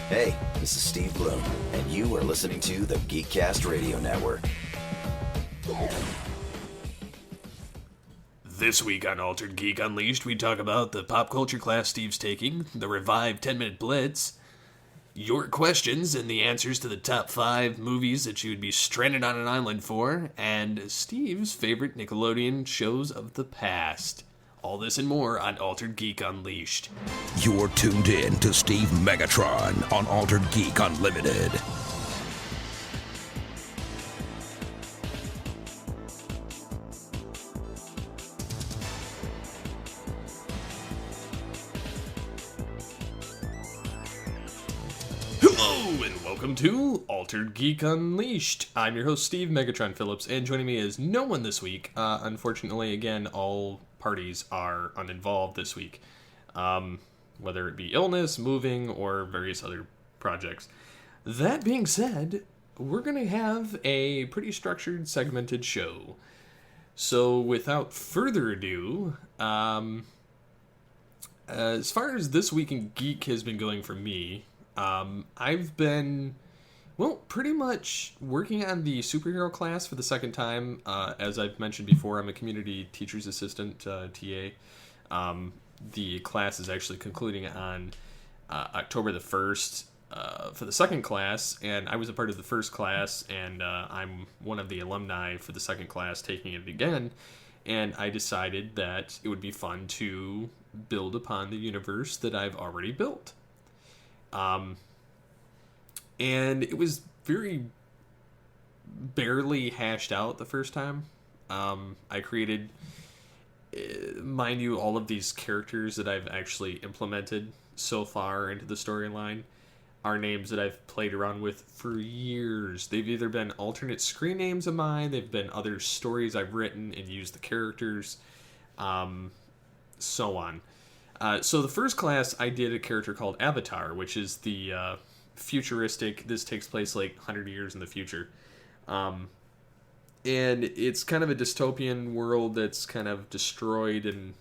Hey, this is Steve Bloom, and you are listening to the Geekcast Radio Network. This week on Altered Geek Unleashed, we talk about the pop culture class Steve's taking, the revived 10-Minute Blitz, your questions and the answers to the top 5 movies that you would be stranded on an island for, and Steve's favorite Nickelodeon shows of the past. All this and more on Altered Geek Unleashed. You're tuned in to Steve Megatron on Altered Geek Unlimited. Hello, and welcome to Altered Geek Unleashed. I'm your host, Steve Megatron Phillips, and joining me is no one this week. Unfortunately, again, all parties are uninvolved this week, whether it be illness, moving, or various other projects. That being said, we're going to have a pretty structured, segmented show. So without further ado, as far as This Week in Geek has been going for me, I've been, pretty much working on the superhero class for the second time. As I've mentioned before, I'm a community teacher's assistant, TA. The class is actually concluding on October the 1st for the second class, and I was a part of the first class, and I'm one of the alumni for the second class taking it again, and I decided that it would be fun to build upon the universe that I've already built. And it was very barely hashed out the first time. I created, mind you, all of these characters that I've actually implemented so far into the storyline are names that I've played around with for years. They've either been alternate screen names of mine, they've been other stories I've written and used the characters, so on. So the first class, I did a character called Avatar, which is the futuristic, this takes place like 100 years in the future. And it's kind of a dystopian world that's kind of destroyed, and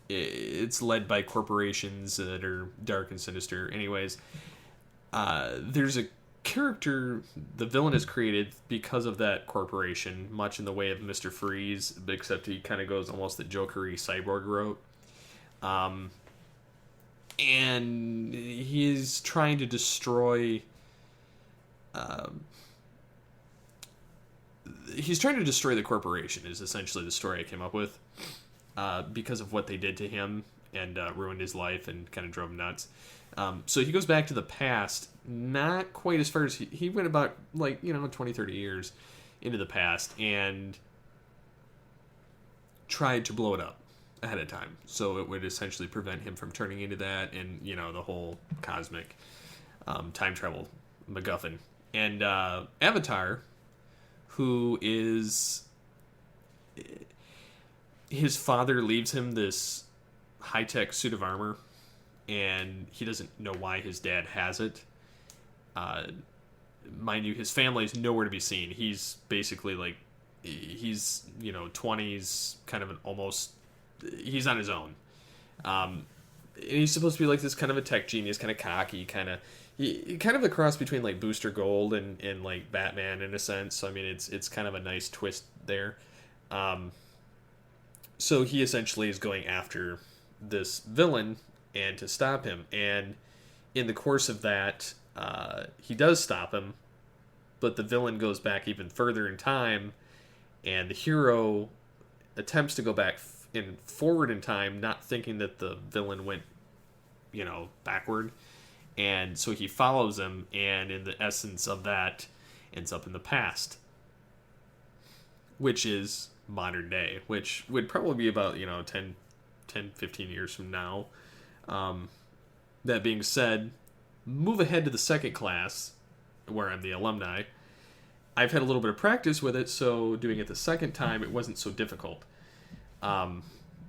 it's led by corporations that are dark and sinister. Anyways, there's a character, the villain is created because of that corporation, much in the way of Mr. Freeze, except he kind of goes almost the Joker-y cyborg route. And he's trying to destroy the corporation is essentially the story I came up with, because of what they did to him and ruined his life and kind of drove him nuts. So he goes back to the past, not quite as far as he went about 20, 30 years into the past, and tried to blow it up ahead of time, so it would essentially prevent him from turning into that, and the whole cosmic time travel MacGuffin. And Avatar, who is, his father leaves him this high-tech suit of armor, and he doesn't know why his dad has it. Mind you, his family is nowhere to be seen. He's basically he's 20s, kind of an almost, he's on his own. And he's supposed to be this kind of a tech genius, kind of cocky, kind of a cross between Booster Gold and Batman in a sense. I mean, it's kind of a nice twist there. So he essentially is going after this villain and to stop him. And in the course of that, he does stop him, but the villain goes back even further in time, and the hero attempts to go back forward in time, not thinking that the villain went, backward. And so he follows him, and in the essence of that, ends up in the past, which is modern day, which would probably be about, 10, 15 years from now. That being said, move ahead to the second class, where I'm the alumni. I've had a little bit of practice with it, so doing it the second time, it wasn't so difficult.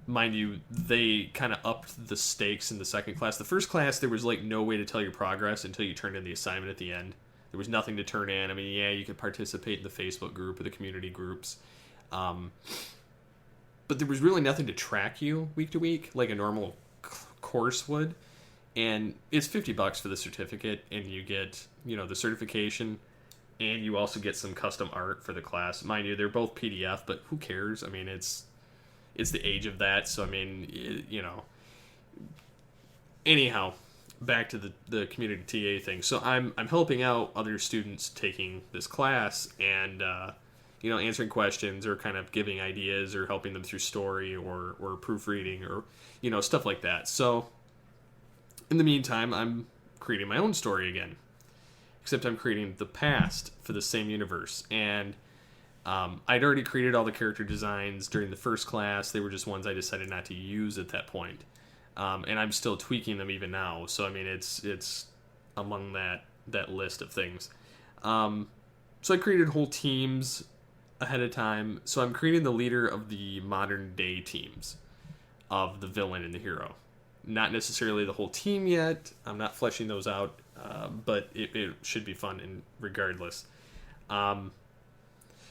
Mind you, they kind of upped the stakes in the second class. The first class, there was no way to tell your progress until you turned in the assignment at the end. There was nothing to turn in. I mean, yeah, you could participate in the Facebook group or the community groups. But there was really nothing to track you week to week like a normal course would. And it's $50 for the certificate, and you get, the certification, and you also get some custom art for the class. Mind you, they're both PDF, but who cares? I mean, it's the age of that, so I mean, Anyhow, back to the community TA thing. So I'm helping out other students taking this class, and answering questions or kind of giving ideas or helping them through story or proofreading or stuff like that. So in the meantime, I'm creating my own story again, except I'm creating the past for the same universe. And I'd already created all the character designs during the first class. They were just ones I decided not to use at that point. And I'm still tweaking them even now. So, I mean, it's among that list of things. So I created whole teams ahead of time. So I'm creating the leader of the modern day teams of the villain and the hero. Not necessarily the whole team yet. I'm not fleshing those out, but it should be fun in regardless.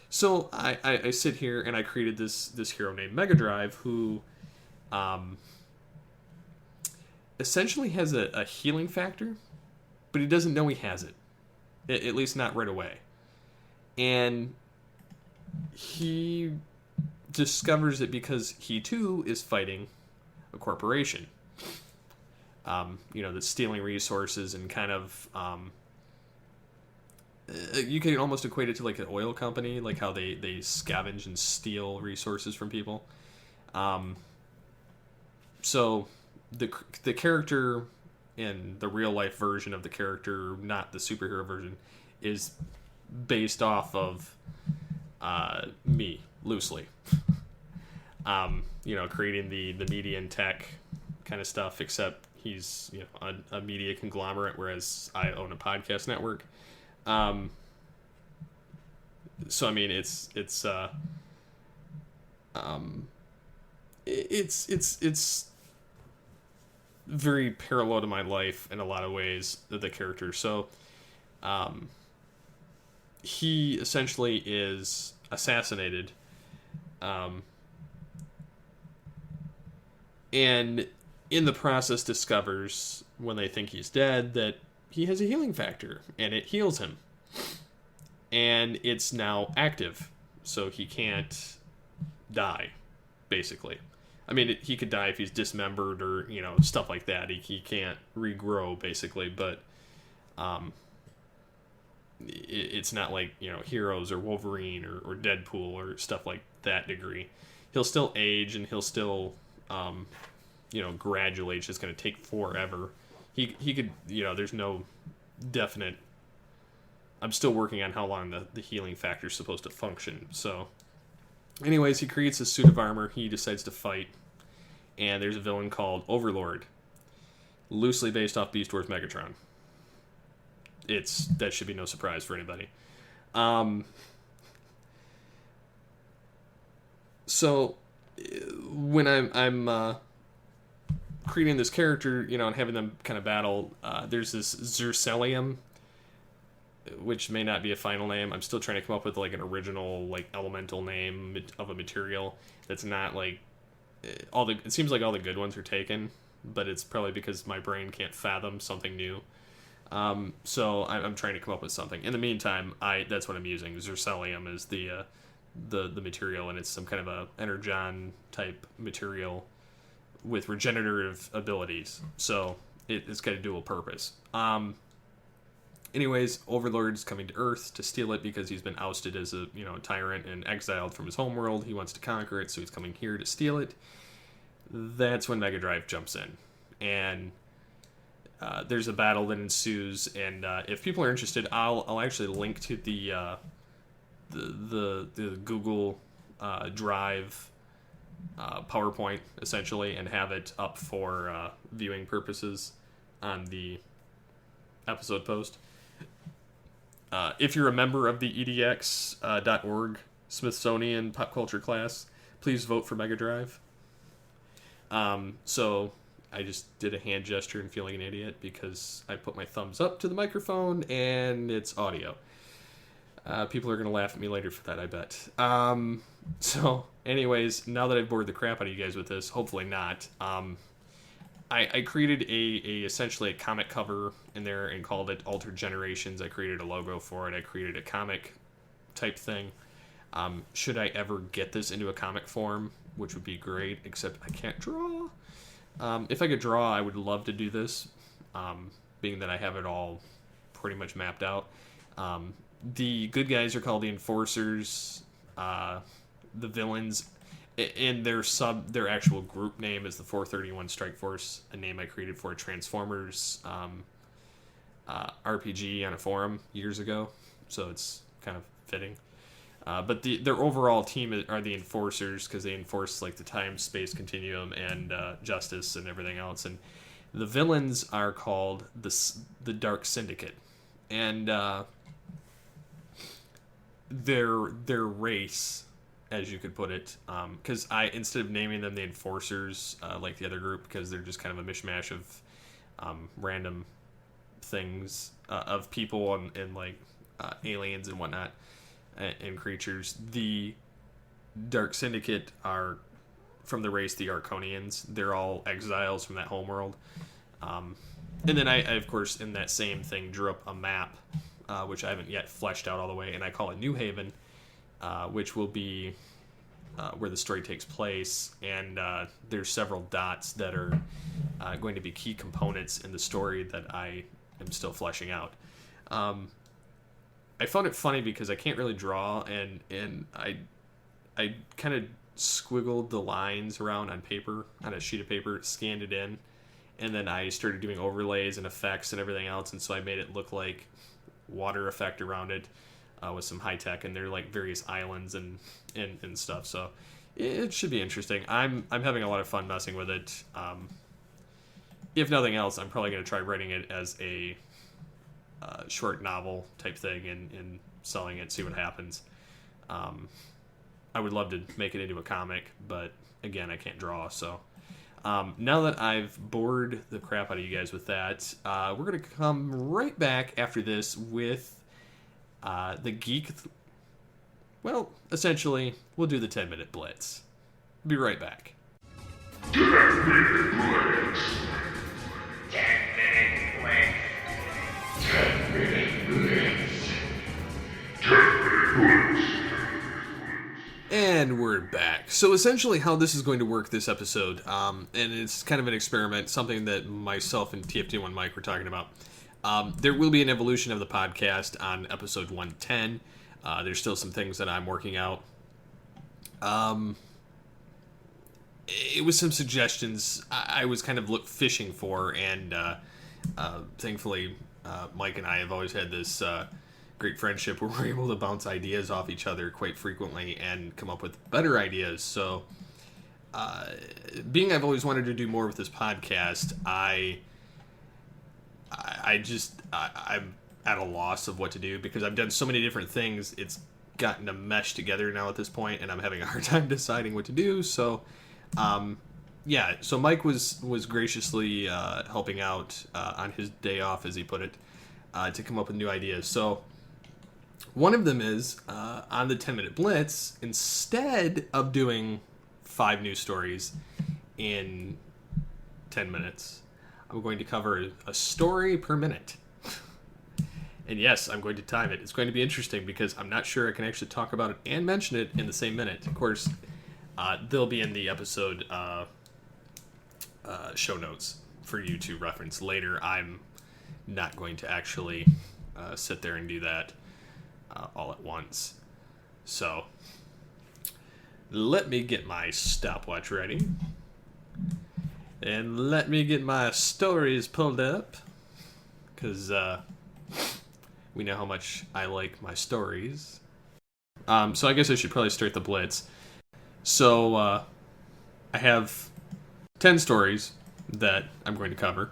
So I sit here and I created this hero named Mega Drive who essentially has a healing factor, but he doesn't know he has it. At least not right away. And he discovers it because he too is fighting a corporation. That's stealing resources and kind of you can almost equate it to like an oil company, like how they scavenge and steal resources from people. So the character in the real life version of the character, not the superhero version, is based off of me loosely. Creating the media and tech kind of stuff, except he's a media conglomerate, whereas I own a podcast network. So I mean, it's very parallel to my life in a lot of ways, the character. So he essentially is assassinated, and in the process discovers, when they think he's dead, that he has a healing factor, and it heals him. And it's now active, so he can't die, basically. I mean, he could die if he's dismembered or, stuff like that. He can't regrow, basically, but it's not like, Heroes or Wolverine or Deadpool or stuff like that degree. He'll still age, and he'll still, gradually. It's just going to take forever. He could, there's no definite... I'm still working on how long the healing factor is supposed to function. So, anyways, he creates a suit of armor. He decides to fight. And there's a villain called Overlord, loosely based off Beast Wars Megatron. That should be no surprise for anybody. So, when I'm creating this character, and having them kind of battle, there's this Zercelium, which may not be a final name. I'm still trying to come up with like an original like elemental name of a material that's not like it seems like all the good ones are taken, but it's probably because my brain can't fathom something new. So I'm trying to come up with something. In the meantime, that's what I'm using. Zercelium is the material, and it's some kind of a energon type material with regenerative abilities. So it's got a dual purpose. Anyways, Overlord's coming to Earth to steal it because he's been ousted as a tyrant and exiled from his homeworld. He wants to conquer it, so he's coming here to steal it. That's when Mega Drive jumps in, and there's a battle that ensues. And if people are interested, I'll actually link to the Google Drive PowerPoint essentially, and have it up for viewing purposes on the episode post. If you're a member of the edx.org Smithsonian pop culture class, please vote for Mega Drive. So I just did a hand gesture and feeling an idiot because I put my thumbs up to the microphone and it's audio. People are going to laugh at me later for that, I bet. So anyways, now that I've bored the crap out of you guys with this, hopefully not, I created a essentially a comic cover in there and called it Altered Generations. I created a logo for it. I created a comic type thing. Should I ever get this into a comic form, which would be great, except I can't draw. If I could draw, I would love to do this, being that I have it all pretty much mapped out. The good guys are called the Enforcers. The villains, and their actual group name is the 431 Strike Force, a name I created for a Transformers RPG on a forum years ago, so it's kind of fitting. But their overall team are the Enforcers, because they enforce like the time-space continuum and justice and everything else. And the villains are called the Dark Syndicate, and their race, as you could put it, because instead of naming them the Enforcers like the other group, because they're just kind of a mishmash of random things of people and like aliens and whatnot and creatures. The Dark Syndicate are from the race the Arconians. They're all exiles from that homeworld. And then I of course, in that same thing, drew up a map, which I haven't yet fleshed out all the way, and I call it New Haven, which will be where the story takes place. And there's several dots that are going to be key components in the story that I am still fleshing out. I found it funny because I can't really draw, and I kind of squiggled the lines around on paper, on a sheet of paper, scanned it in, and then I started doing overlays and effects and everything else, and so I made it look like water effect around it with some high tech, and they're like various islands and stuff. So it should be interesting. I'm having a lot of fun messing with it. If nothing else, I'm probably going to try writing it as a short novel type thing and selling it, see what happens. I would love to make it into a comic, but again, I can't draw. So now that I've bored the crap out of you guys with that, we're going to come right back after this with the Geek. Well, essentially, we'll do the 10-minute blitz. Be right back. 10-minute blitz. 10-minute blitz. 10-minute blitz. 10-minute blitz. And we're back. So essentially how this is going to work this episode, and it's kind of an experiment, something that myself and TFT1 Mike were talking about. There will be an evolution of the podcast on episode 110. There's still some things that I'm working out. It was some suggestions I was kind of fishing for, and thankfully Mike and I have always had this great friendship where we're able to bounce ideas off each other quite frequently and come up with better ideas. So being I've always wanted to do more with this podcast, I'm at a loss of what to do because I've done so many different things. It's gotten to mesh together now at this point, and I'm having a hard time deciding what to do. So so Mike was graciously helping out on his day off, as he put it, to come up with new ideas. So one of them is on the 10-minute blitz, instead of doing 5 news stories in 10 minutes, I'm going to cover a story per minute. And yes, I'm going to time it. It's going to be interesting because I'm not sure I can actually talk about it and mention it in the same minute. Of course, they'll be in the episode show notes for you to reference later. I'm not going to actually sit there and do that all at once. So let me get my stopwatch ready. And let me get my stories pulled up. Because we know how much I like my stories. So I guess I should probably start the blitz. So I have 10 stories that I'm going to cover.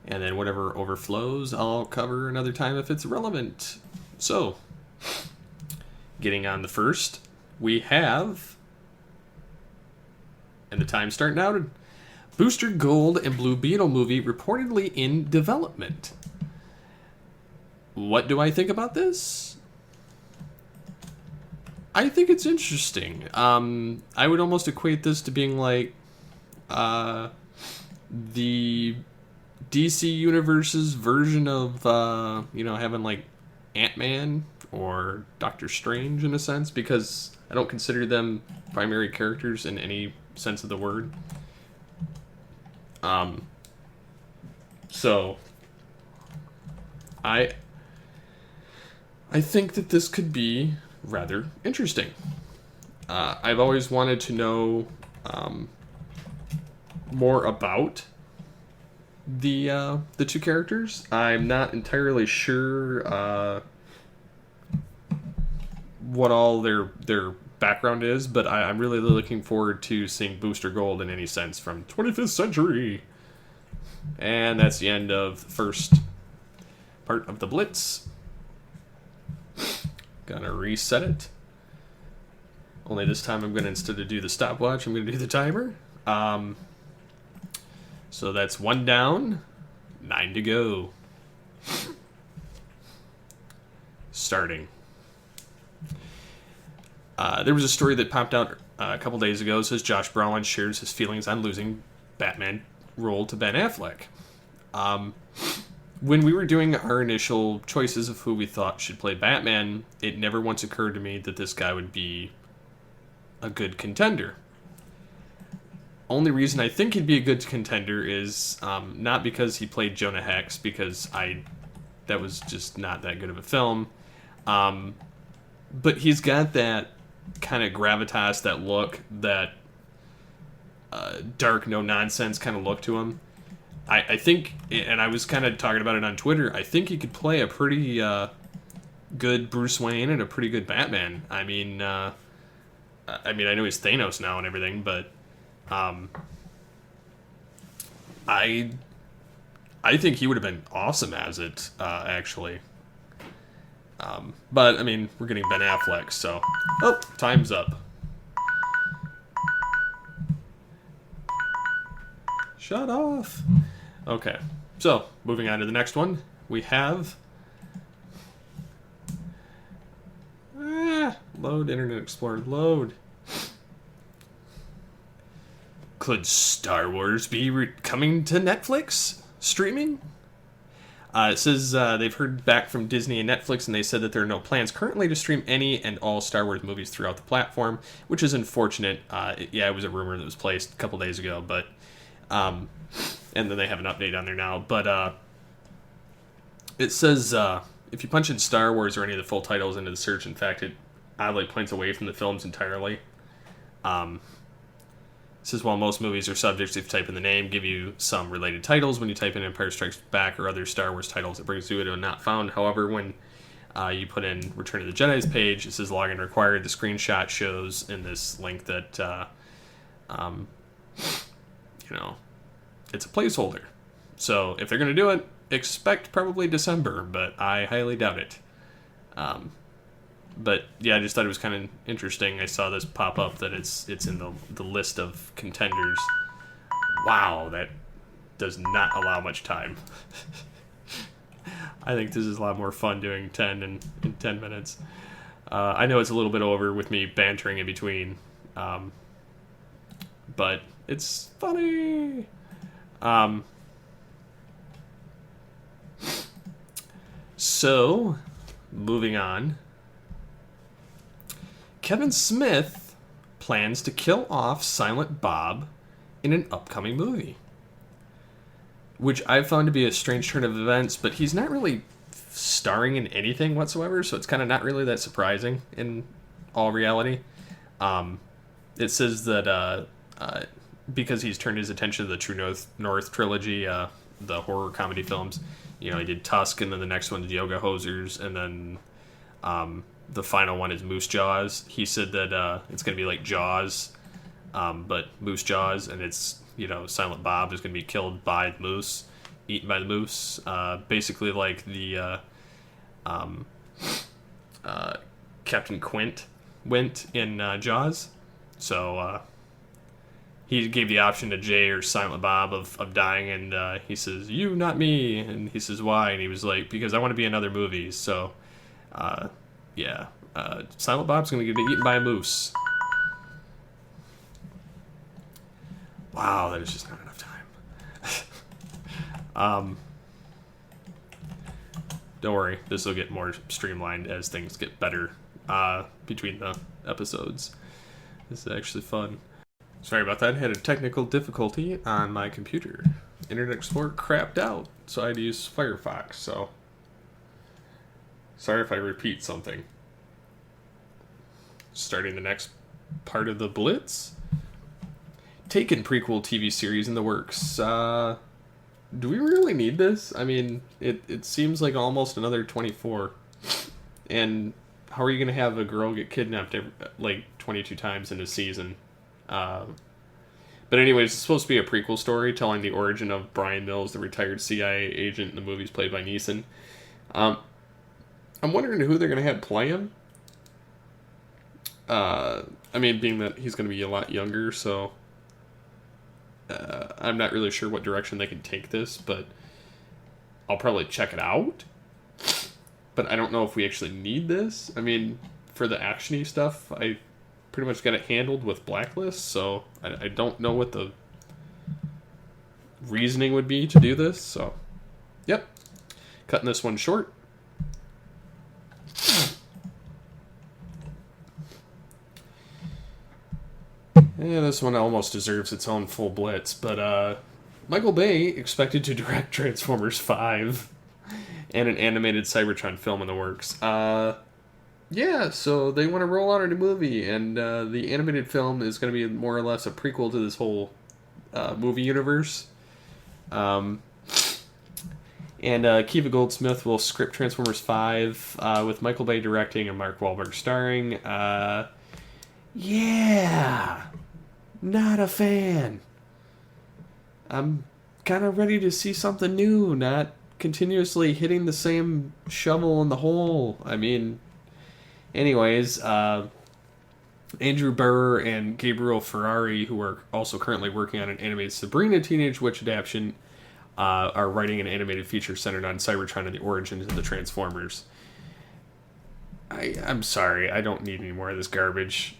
And then whatever overflows, I'll cover another time if it's relevant. So, getting on the first, we have, and the time's starting out, Booster Gold and Blue Beetle movie reportedly in development. What do I think about this? I think it's interesting. I would almost equate this to being like the DC Universe's version of, having, like, Ant-Man or Doctor Strange, in a sense, because I don't consider them primary characters in any sense of the word. So, I think that this could be rather interesting. I've always wanted to know more about the two characters. I'm not entirely sure what all their background is, but I'm really looking forward to seeing Booster Gold in any sense from 25th Century. And that's the end of the first part of the Blitz. Gonna reset it. Only this time I'm gonna, instead of do the stopwatch, I'm gonna do the timer. So that's 1 down, 9 to go. Starting. There was a story that popped out a couple days ago. It says Josh Brolin shares his feelings on losing Batman role to Ben Affleck. When we were doing our initial choices of who we thought should play Batman, it never once occurred to me that this guy would be a good contender. Only reason I think he'd be a good contender is not because he played Jonah Hex, because that was just not that good of a film. But he's got that kind of gravitas, that look, that dark, no-nonsense kind of look to him. I think, and I was kind of talking about it on Twitter, I think he could play a pretty good Bruce Wayne and a pretty good Batman. I mean, I know he's Thanos now and everything, but I think he would have been awesome as it, actually. But, I mean, we're getting Ben Affleck, so... Oh, time's up. Shut off. Okay, so, moving on to the next one. We have... Load, Internet Explorer, load. Could Star Wars be coming to Netflix streaming? It says they've heard back from Disney and Netflix, and they said that there are no plans currently to stream any and all Star Wars movies throughout the platform, which is unfortunate. It was a rumor that was placed a couple days ago, but and then they have an update on there now. But it says if you punch in Star Wars or any of the full titles into the search, in fact, it oddly points away from the films entirely. It says while most movies are subjects, if you type in the name, give you some related titles. When you type in Empire Strikes Back or other Star Wars titles, it brings you to a not found. However, when you put in Return of the Jedi's page, it says login required. The screenshot shows in this link that, it's a placeholder. So if they're going to do it, expect probably December, but I highly doubt it. But yeah, I just thought it was kind of interesting. I saw this pop up that it's in the list of contenders. Wow, that does not allow much time. I think this is a lot more fun doing 10 in 10 minutes. I know it's a little bit over with me bantering in between, but it's funny. So, moving on. Kevin Smith plans to kill off Silent Bob in an upcoming movie, which I've found to be a strange turn of events, but he's not really starring in anything whatsoever, so it's kind of not really that surprising in all reality. It says that because he's turned his attention to the True North trilogy, the horror comedy films, he did Tusk, and then the next one is Yoga Hosers, and then the final one is Moose Jaws. He said that it's going to be like Jaws, but Moose Jaws, and it's, Silent Bob is going to be killed by the moose, eaten by the moose. Basically like the Captain Quint went in Jaws. So he gave the option to Jay or Silent Bob of dying, and he says, "You, not me." And he says, "Why?" And he was like, "Because I want to be in other movies." So, yeah. Silent Bob's going to get eaten by a moose. Wow, that is just not enough time. Don't worry, this will get more streamlined as things get better between the episodes. This is actually fun. Sorry about that. I had a technical difficulty on my computer. Internet Explorer crapped out, so I had to use Firefox, so sorry if I repeat something. Starting the next part of the Blitz. Taken prequel TV series in the works. Do we really need this? I mean, it seems like almost another 24. And how are you going to have a girl get kidnapped like 22 times in a season? But anyways, it's supposed to be a prequel story telling the origin of Brian Mills, the retired CIA agent in the movies played by Neeson. I'm wondering who they're going to have play him. I mean, being that he's going to be a lot younger, so I'm not really sure what direction they can take this, but I'll probably check it out. But I don't know if we actually need this. I mean, for the action-y stuff, I pretty much got it handled with Blacklist, so I don't know what the reasoning would be to do this, so yep. Cutting this one short. Yeah, this one almost deserves its own full Blitz, but Michael Bay expected to direct Transformers 5 and an animated Cybertron film in the works. Yeah, so they want to roll out a new movie, and the animated film is going to be more or less a prequel to this whole movie universe. And Kiva Goldsmith will script Transformers 5 with Michael Bay directing and Mark Wahlberg starring. Yeah, not a fan. I'm kind of ready to see something new, not continuously hitting the same shovel in the hole. I mean, anyways, Andrew Burr and Gabriel Ferrari, who are also currently working on an animated Sabrina Teenage Witch adaptation, are writing an animated feature centered on Cybertron and the origins of the Transformers. I'm sorry, I don't need any more of this garbage.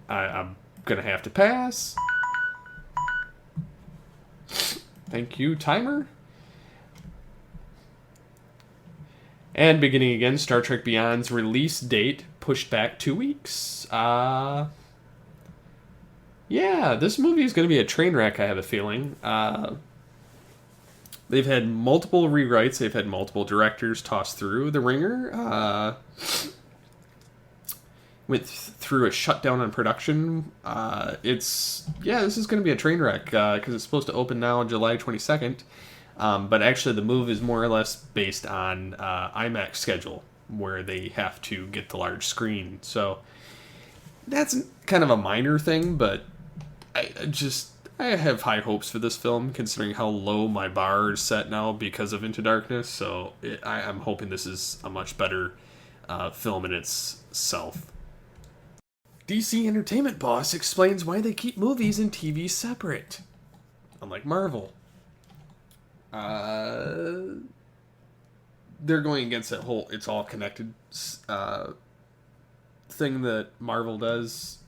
I'm gonna have to pass. Thank you, timer. And beginning again, Star Trek Beyond's release date pushed back 2 weeks. Yeah, this movie is going to be a train wreck, I have a feeling. They've had multiple rewrites. They've had multiple directors tossed through the ringer. Went through a shutdown on production. This is going to be a train wreck because it's supposed to open now on July 22nd. But actually, the move is more or less based on IMAX schedule, where they have to get the large screen. So that's kind of a minor thing, but I have high hopes for this film, considering how low my bar is set now because of Into Darkness. So I'm hoping this is a much better film in itself. DC Entertainment boss explains why they keep movies and TV separate, unlike Marvel. They're going against that whole it's all connected thing that Marvel does,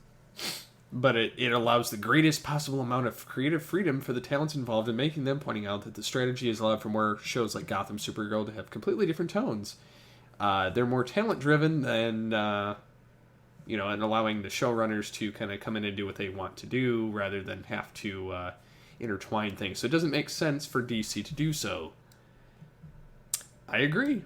but it allows the greatest possible amount of creative freedom for the talents involved in making them, pointing out that the strategy is allowed for more shows like Gotham, Supergirl to have completely different tones. They're more talent driven than and allowing the showrunners to kind of come in and do what they want to do rather than have to intertwine things. So it doesn't make sense for DC to do so. I agree.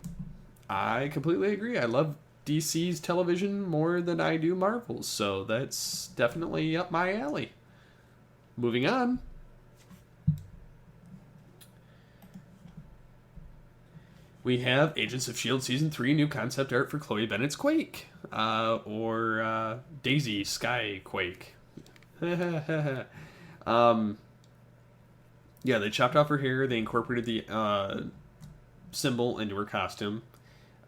I completely agree. I love DC's television more than I do Marvel's, so that's definitely up my alley. Moving on. We have Agents of S.H.I.E.L.D. Season 3 new concept art for Chloe Bennett's Quake. Or Daisy Sky Quake. Yeah, they chopped off her hair. They incorporated the symbol into her costume.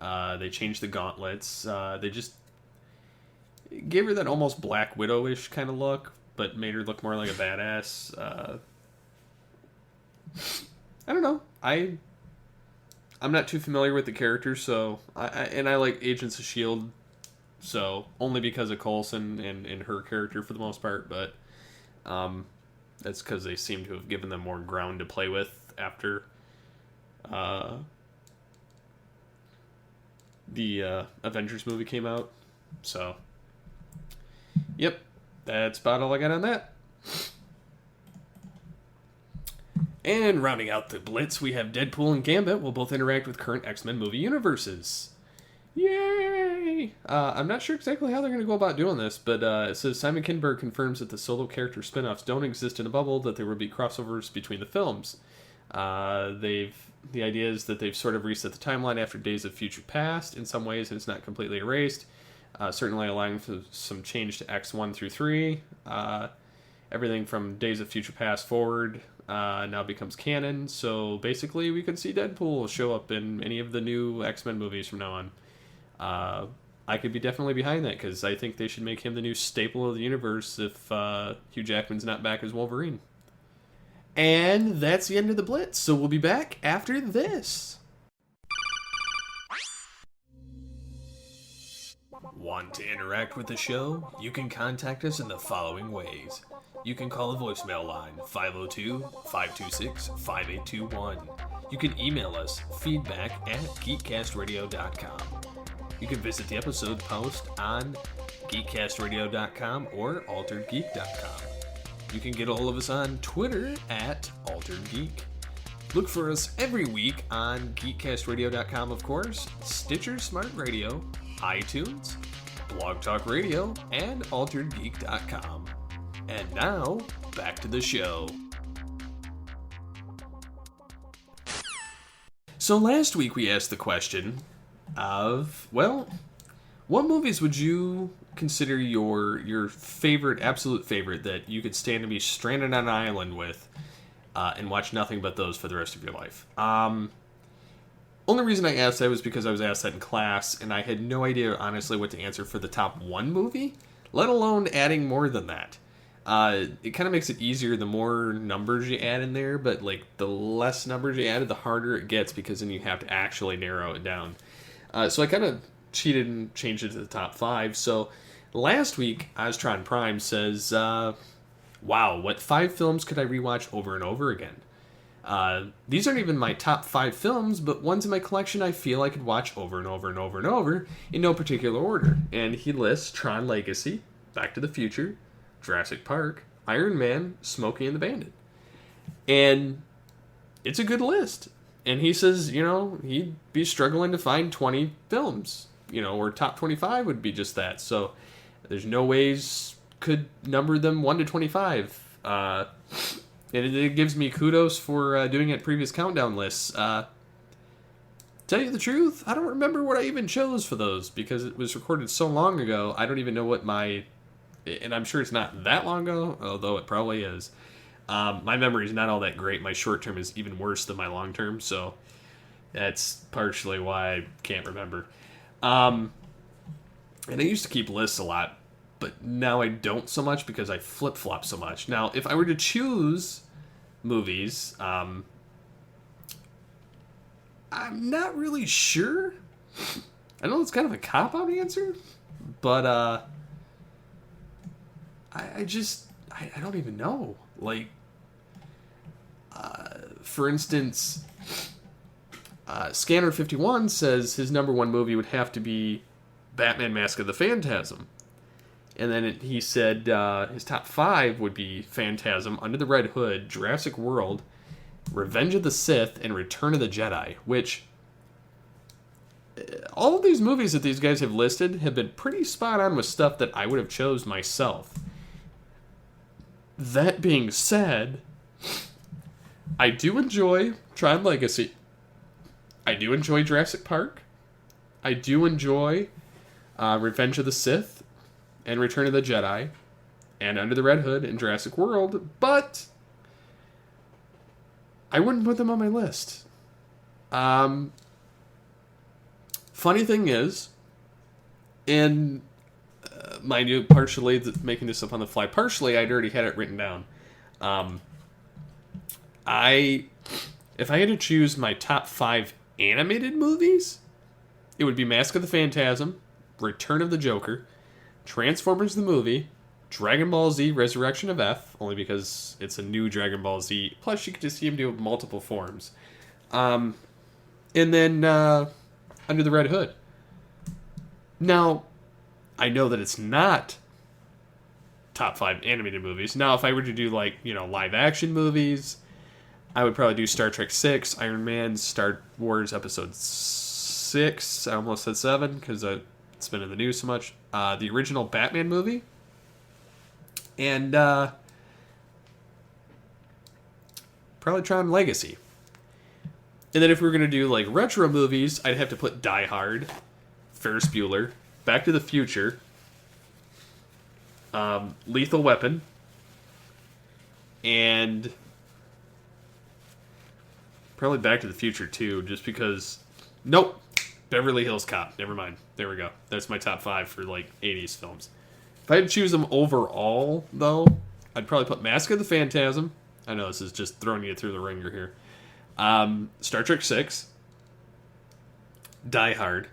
They changed the gauntlets. They just gave her that almost Black Widow-ish kind of look, but made her look more like a badass. I don't know. I'm not too familiar with the character, so I like Agents of S.H.I.E.L.D., so only because of Coulson and her character for the most part, but that's because they seem to have given them more ground to play with after the Avengers movie came out. So, yep, that's about all I got on that. And rounding out the Blitz, we have Deadpool and Gambit will both interact with current X-Men movie universes. Yay! I'm not sure exactly how they're going to go about doing this, but it says Simon Kinberg confirms that the solo character spin-offs don't exist in a bubble, that there will be crossovers between the films. The idea is that they've sort of reset the timeline after Days of Future Past in some ways, and it's not completely erased. Certainly allowing for some change to X1 through 3. Everything from Days of Future Past forward now becomes canon, so basically we could see Deadpool show up in any of the new X-Men movies from now on. I could be definitely behind that, because I think they should make him the new staple of the universe if Hugh Jackman's not back as Wolverine. And that's the end of the Blitz, so we'll be back after this. Want to interact with the show? You can contact us in the following ways. You can call the voicemail line, 502-526-5821. You can email us, feedback@geekcastradio.com. You can visit the episode post on geekcastradio.com or alteredgeek.com. You can get a hold of us on Twitter @AlteredGeek. Look for us every week on geekcastradio.com, of course, Stitcher Smart Radio, iTunes, Blog Talk Radio, and alteredgeek.com. And now, back to the show. So last week we asked the question of, well, what movies would you consider your favorite, absolute favorite, that you could stand to be stranded on an island with and watch nothing but those for the rest of your life? Only reason I asked that was because I was asked that in class, and I had no idea, honestly, what to answer for the top one movie, let alone adding more than that. It kind of makes it easier the more numbers you add in there, but like the less numbers you add, the harder it gets, because then you have to actually narrow it down. So I kind of cheated and changed it to the top 5. So last week, Ostron Prime says, wow, what 5 films could I rewatch over and over again? These aren't even my top 5 films, but ones in my collection I feel I could watch over and over and over and over in no particular order. And he lists Tron Legacy, Back to the Future, Jurassic Park, Iron Man, Smokey and the Bandit. And it's a good list. And he says, he'd be struggling to find 20 films, or top 25 would be just that. So there's no ways could number them 1 to 25. And it gives me kudos for doing it previous countdown lists. Tell you the truth, I don't remember what I even chose for those, because it was recorded so long ago. I don't even know what and I'm sure it's not that long ago, although it probably is. My memory is not all that great. My short term is even worse than my long term, so that's partially why I can't remember. And I used to keep lists a lot, but now I don't so much because I flip-flop so much. Now, if I were to choose movies, I'm not really sure. I know it's kind of a cop-out answer, but I don't even know. Like, for instance, Scanner 51 says his number 1 movie would have to be Batman Mask of the Phantasm. And then he said his top 5 would be Phantasm, Under the Red Hood, Jurassic World, Revenge of the Sith, and Return of the Jedi, which all of these movies that these guys have listed have been pretty spot on with stuff that I would have chose myself. That being said, I do enjoy Tron Legacy. I do enjoy Jurassic Park. I do enjoy Revenge of the Sith and Return of the Jedi and Under the Red Hood and Jurassic World, but I wouldn't put them on my list. Funny thing is, and mind you, partially making this up on the fly, partially I'd already had it written down. If I had to choose my top 5 animated movies, it would be Mask of the Phantasm, Return of the Joker, Transformers the movie, Dragon Ball Z Resurrection of F, only because it's a new Dragon Ball Z, plus you get to see him do multiple forms. And then Under the Red Hood. Now, I know that it's not top 5 animated movies. Now, if I were to do, like, live action movies, I would probably do Star Trek 6, Iron Man, Star Wars Episode 6. I almost said 7 because it's been in the news so much. The original Batman movie. And probably Tron Legacy. And then if we were going to do, like, retro movies, I'd have to put Die Hard, Ferris Bueller, Back to the Future, Lethal Weapon, and probably Back to the Future, too, just because... Nope! Beverly Hills Cop. Never mind. There we go. That's my top 5 for, like, 80s films. If I had to choose them overall, though, I'd probably put Mask of the Phantasm. I know this is just throwing you through the ringer here. Star Trek 6, Die Hard,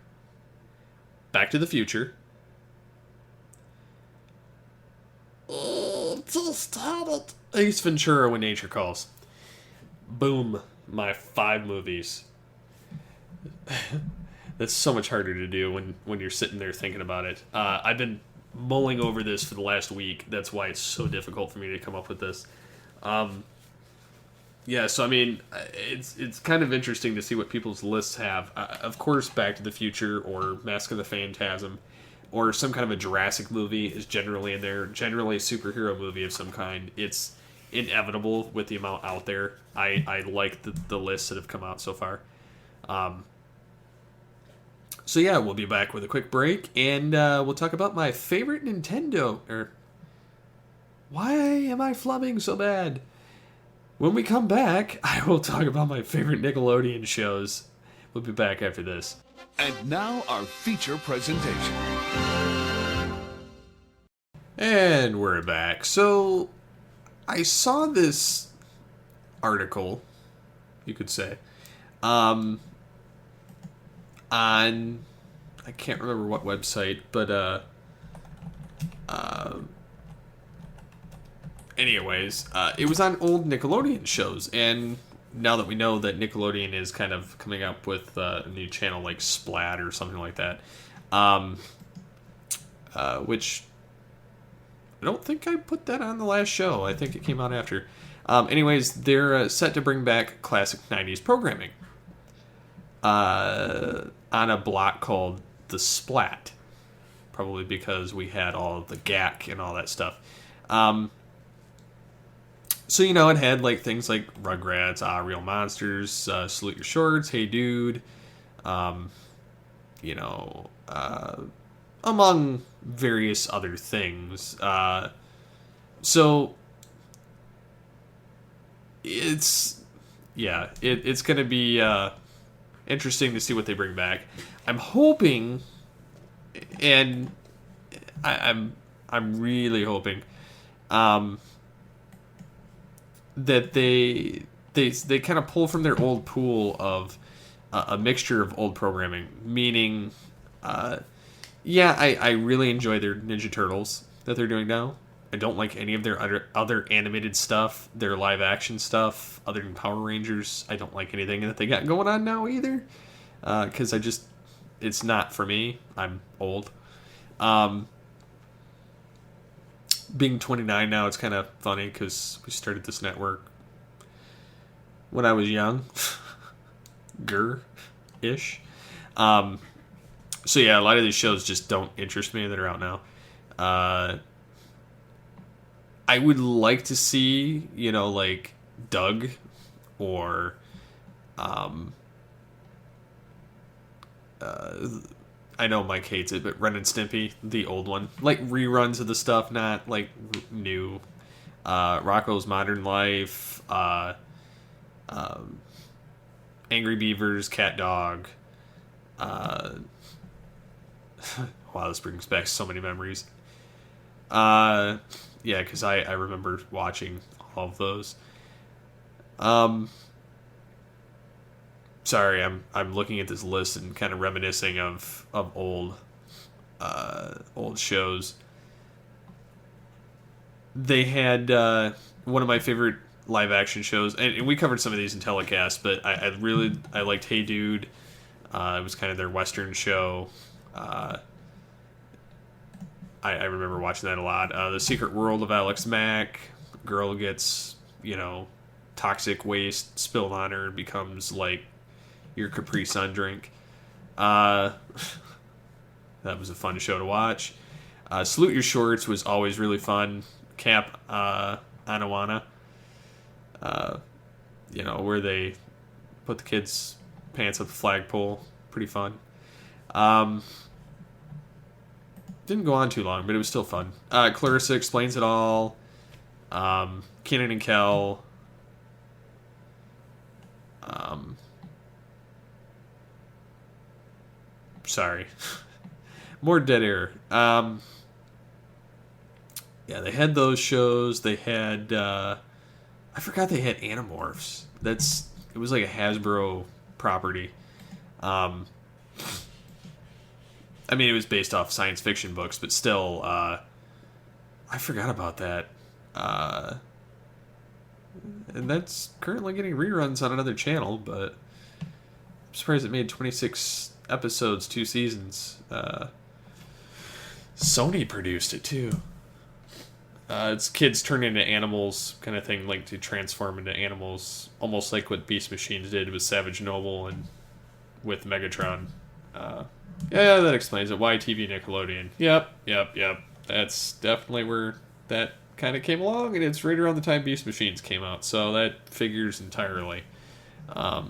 Back to the Future, Ace Ventura: When Nature Calls. Boom. My 5 movies. That's so much harder to do when you're sitting there thinking about it. I've been mulling over this for the last week. That's why it's so difficult for me to come up with this. Yeah, so I mean, it's kind of interesting to see what people's lists have. Of course, Back to the Future or Mask of the Phantasm or some kind of a Jurassic movie is generally in there. Generally, a superhero movie of some kind. It's inevitable with the amount out there. I like the lists that have come out so far. So yeah, we'll be back with a quick break, and we'll talk about my favorite Nintendo... Why am I flubbing so bad? When we come back, I will talk about my favorite Nickelodeon shows. We'll be back after this. And now our feature presentation. And we're back. So, I saw this article, you could say, on, I can't remember what website, but, anyways, it was on old Nickelodeon shows, and now that we know that Nickelodeon is kind of coming up with a new channel like Splat or something like that, which I don't think I put that on the last show. I think it came out after. Anyways, they're set to bring back classic 90s programming on a block called The Splat, probably because we had all the GAC and all that stuff. So, it had like things like Rugrats, Real Monsters, Salute Your Shorts, Hey Dude, among various other things. So, it's going to be interesting to see what they bring back. I'm hoping, and I'm really hoping, that they kind of pull from their old pool of a mixture of old programming. Meaning, I really enjoy their Ninja Turtles that they're doing now. I don't like any of their other animated stuff, their live action stuff, other than Power Rangers. I don't like anything that they got going on now either, because it's not for me. I'm old. Being 29 now, it's kind of funny because we started this network when I was young. Ish. So yeah, a lot of these shows just don't interest me that are out now. I would like to see, like Doug or I know Mike hates it, but Ren and Stimpy, the old one. Like reruns of the stuff, not like new. Rocko's Modern Life, Angry Beavers, Cat Dog. Wow, this brings back so many memories. Yeah, because I remember watching all of those. Sorry, I'm looking at this list and kind of reminiscing of old shows. They had one of my favorite live action shows, and we covered some of these in telecast, but I liked Hey Dude. It was kind of their Western show. I remember watching that a lot. The Secret World of Alex Mack. Girl gets, toxic waste spilled on her and becomes like your Capri Sun drink. That was a fun show to watch. Salute Your Shorts was always really fun. Cap Anawana. Where they put the kids' pants up the flagpole. Pretty fun. Didn't go on too long, but it was still fun. Clarissa Explains It All. Kenan and Kel. Sorry. More dead air. Yeah, they had those shows. They had... I forgot they had Animorphs. It was like a Hasbro property. It was based off science fiction books, but still, I forgot about that. And that's currently getting reruns on another channel, but I'm surprised it made 26 episodes, 2 seasons. Sony produced it, too. It's kids turn into animals kind of thing, like to transform into animals, almost like what Beast Machines did with Savage Noble and with Megatron. Yeah, that explains it. Why TV Nickelodeon? Yep. That's definitely where that kind of came along, and it's right around the time Beast Machines came out, so that figures entirely. I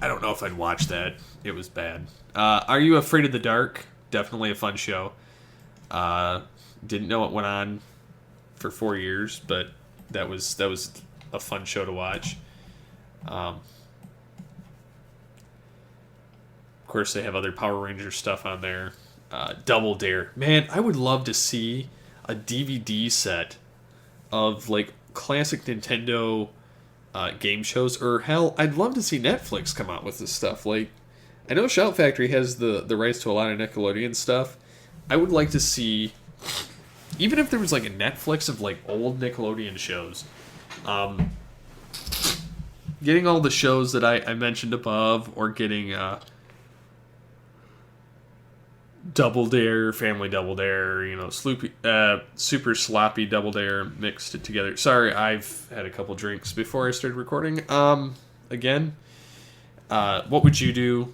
don't know if I'd watch that. It was bad. Are You Afraid of the Dark? Definitely a fun show. Didn't know it went on for 4 years, but that was a fun show to watch. Of course, they have other Power Rangers stuff on there. Double Dare. Man, I would love to see a DVD set of like classic Nintendo game shows, or hell, I'd love to see Netflix come out with this stuff. Like, I know Shout Factory has the rights to a lot of Nickelodeon stuff. I would like to see, even if there was like a Netflix of like old Nickelodeon shows, getting all the shows that I mentioned above, or getting Double Dare, Family Double Dare, Super Sloppy Double Dare mixed it together. Sorry, I've had a couple drinks before I started recording. Again, What Would You Do?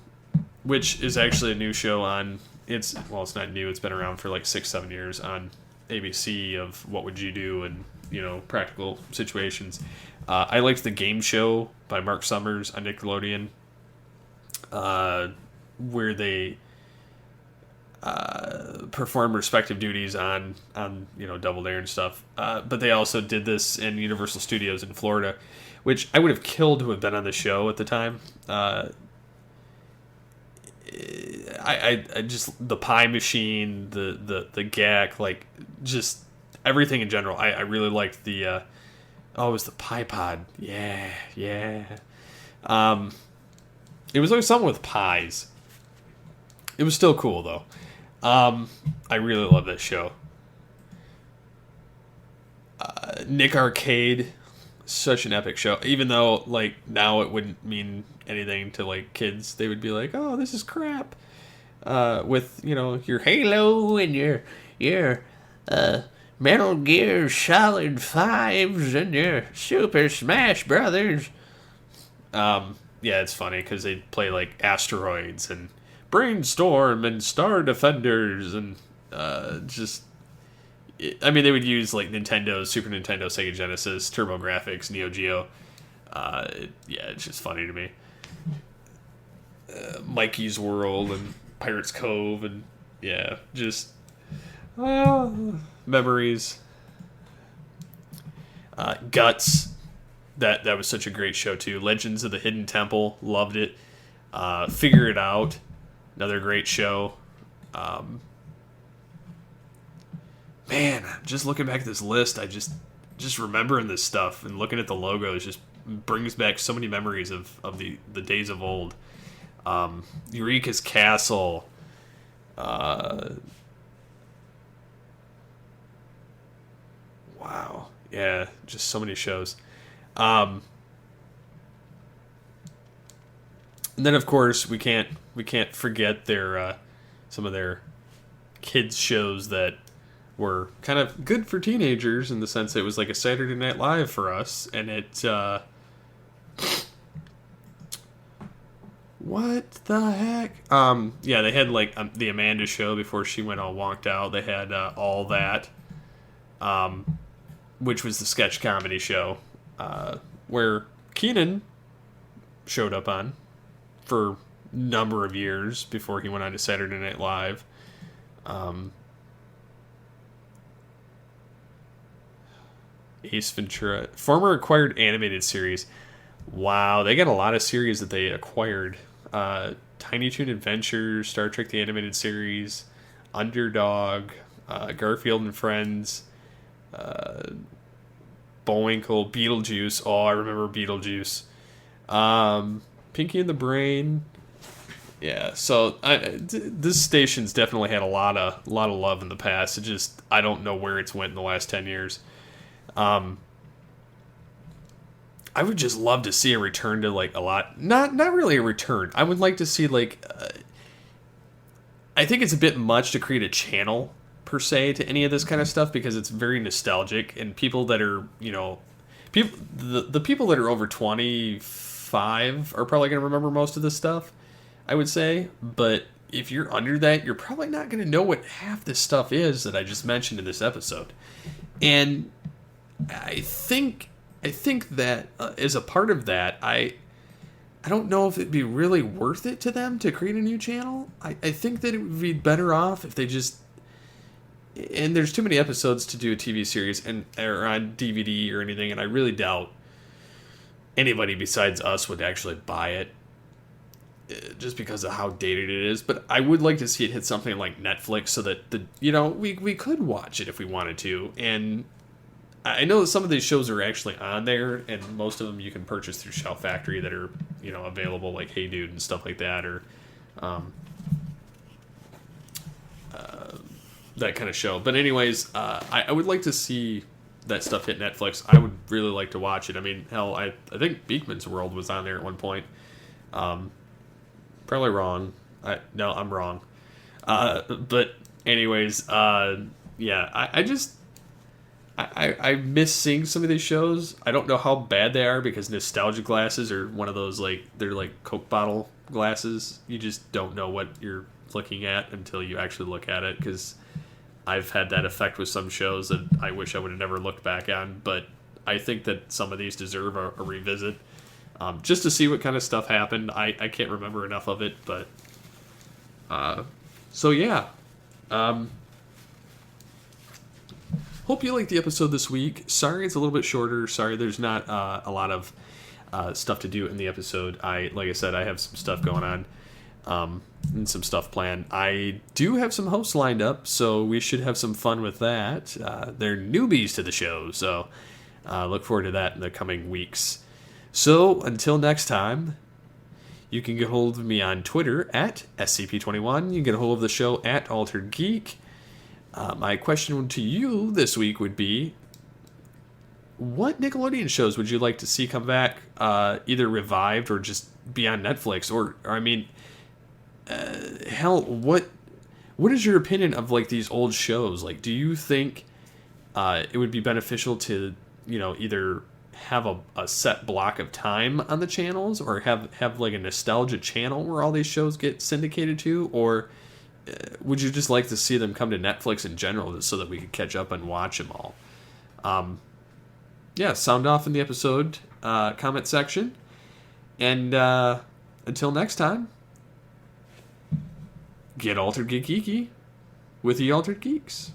Which is actually a new show on, it's not new, it's been around for like 6-7 years on ABC of What Would You Do and, practical situations. I liked the game show by Mark Summers on Nickelodeon, where they perform respective duties on Double Dare and stuff. But they also did this in Universal Studios in Florida, which I would have killed to have been on the show at the time. I just, the pie machine, the GAC, like just everything in general. I really liked the it was the Pie Pod. Yeah. It was always something with pies. It was still cool though. I really love that show. Nick Arcade, such an epic show. Even though like now it wouldn't mean anything to like kids, they would be like, "Oh, this is crap." With your Halo and your Metal Gear Solid 5s and your Super Smash Brothers. Yeah, it's funny because they play like Asteroids and Brainstorm and Star Defenders and they would use like Nintendo, Super Nintendo, Sega Genesis, TurboGrafx, Neo Geo. It's just funny to me. Mikey's World and Pirates Cove and memories. Guts, that was such a great show too. Legends of the Hidden Temple, loved it. Figure It Out, another great show. Man, just looking back at this list, I just remembering this stuff and looking at the logos just brings back so many memories of the days of old. Eureka's Castle. Wow. Yeah, just so many shows. And then of course we can't forget their some of their kids shows that were kind of good for teenagers in the sense that it was like a Saturday Night Live for us, and it what the heck? Yeah, they had like the Amanda Show before she went all wonked out. They had All That, which was the sketch comedy show where Keenan showed up on for a number of years before he went on to Saturday Night Live. Ace Ventura, former acquired animated series. Wow, they got a lot of series that they acquired. Tiny Toon Adventures, Star Trek the Animated Series, Underdog, Garfield and Friends, Bullwinkle, Beetlejuice. Oh, I remember Beetlejuice. Pinky and the Brain. Yeah, so this station's definitely had a lot of love in the past. It just, I don't know where it's went in the last 10 years. I would just love to see a return to like a lot, not really a return. I would like to see like, I think it's a bit much to create a channel per se to any of this kind of stuff because it's very nostalgic, and people that are, you know, the people that are over 25 are probably going to remember most of this stuff, I would say. But if you're under that, you're probably not going to know what half this stuff is that I just mentioned in this episode. And I think that as a part of that, I don't know if it'd be really worth it to them to create a new channel. I think that it would be better off if they just, and there's too many episodes to do a TV series or on DVD or anything, and I really doubt anybody besides us would actually buy it just because of how dated it is. But I would like to see it hit something like Netflix so that we could watch it if we wanted to. And I know that some of these shows are actually on there, and most of them you can purchase through Shout Factory that are, you know, available, like Hey Dude and stuff like that, or that kind of show. But anyways, I would like to see that stuff hit Netflix. I would really like to watch it. I mean, hell, I think Beakman's World was on there at one point. Probably wrong. No, I'm wrong. But anyways, yeah, I miss seeing some of these shows. I don't know how bad they are because nostalgia glasses are one of those, like, they're like Coke bottle glasses. You just don't know what you're looking at until you actually look at it, because I've had that effect with some shows that I wish I would have never looked back on. But I think that some of these deserve a revisit, just to see what kind of stuff happened. I can't remember enough of it, but so yeah. Hope you liked the episode this week. Sorry it's a little bit shorter. Sorry there's not a lot of stuff to do in the episode. Like I said, I have some stuff going on and some stuff planned. I do have some hosts lined up, so we should have some fun with that. They're newbies to the show, so look forward to that in the coming weeks. So until next time, you can get hold of me on Twitter at SCP21. You can get a hold of the show at Altered Geek. My question to you this week would be, what Nickelodeon shows would you like to see come back, either revived or just be on Netflix? Or I mean, hell, what is your opinion of like these old shows? Like, do you think it would be beneficial to, you know, either have a set block of time on the channels, or have like a nostalgia channel where all these shows get syndicated to, or would you just like to see them come to Netflix in general so that we could catch up and watch them all? Yeah, sound off in the episode comment section. And until next time, get Altered Geeky with the Altered Geeks.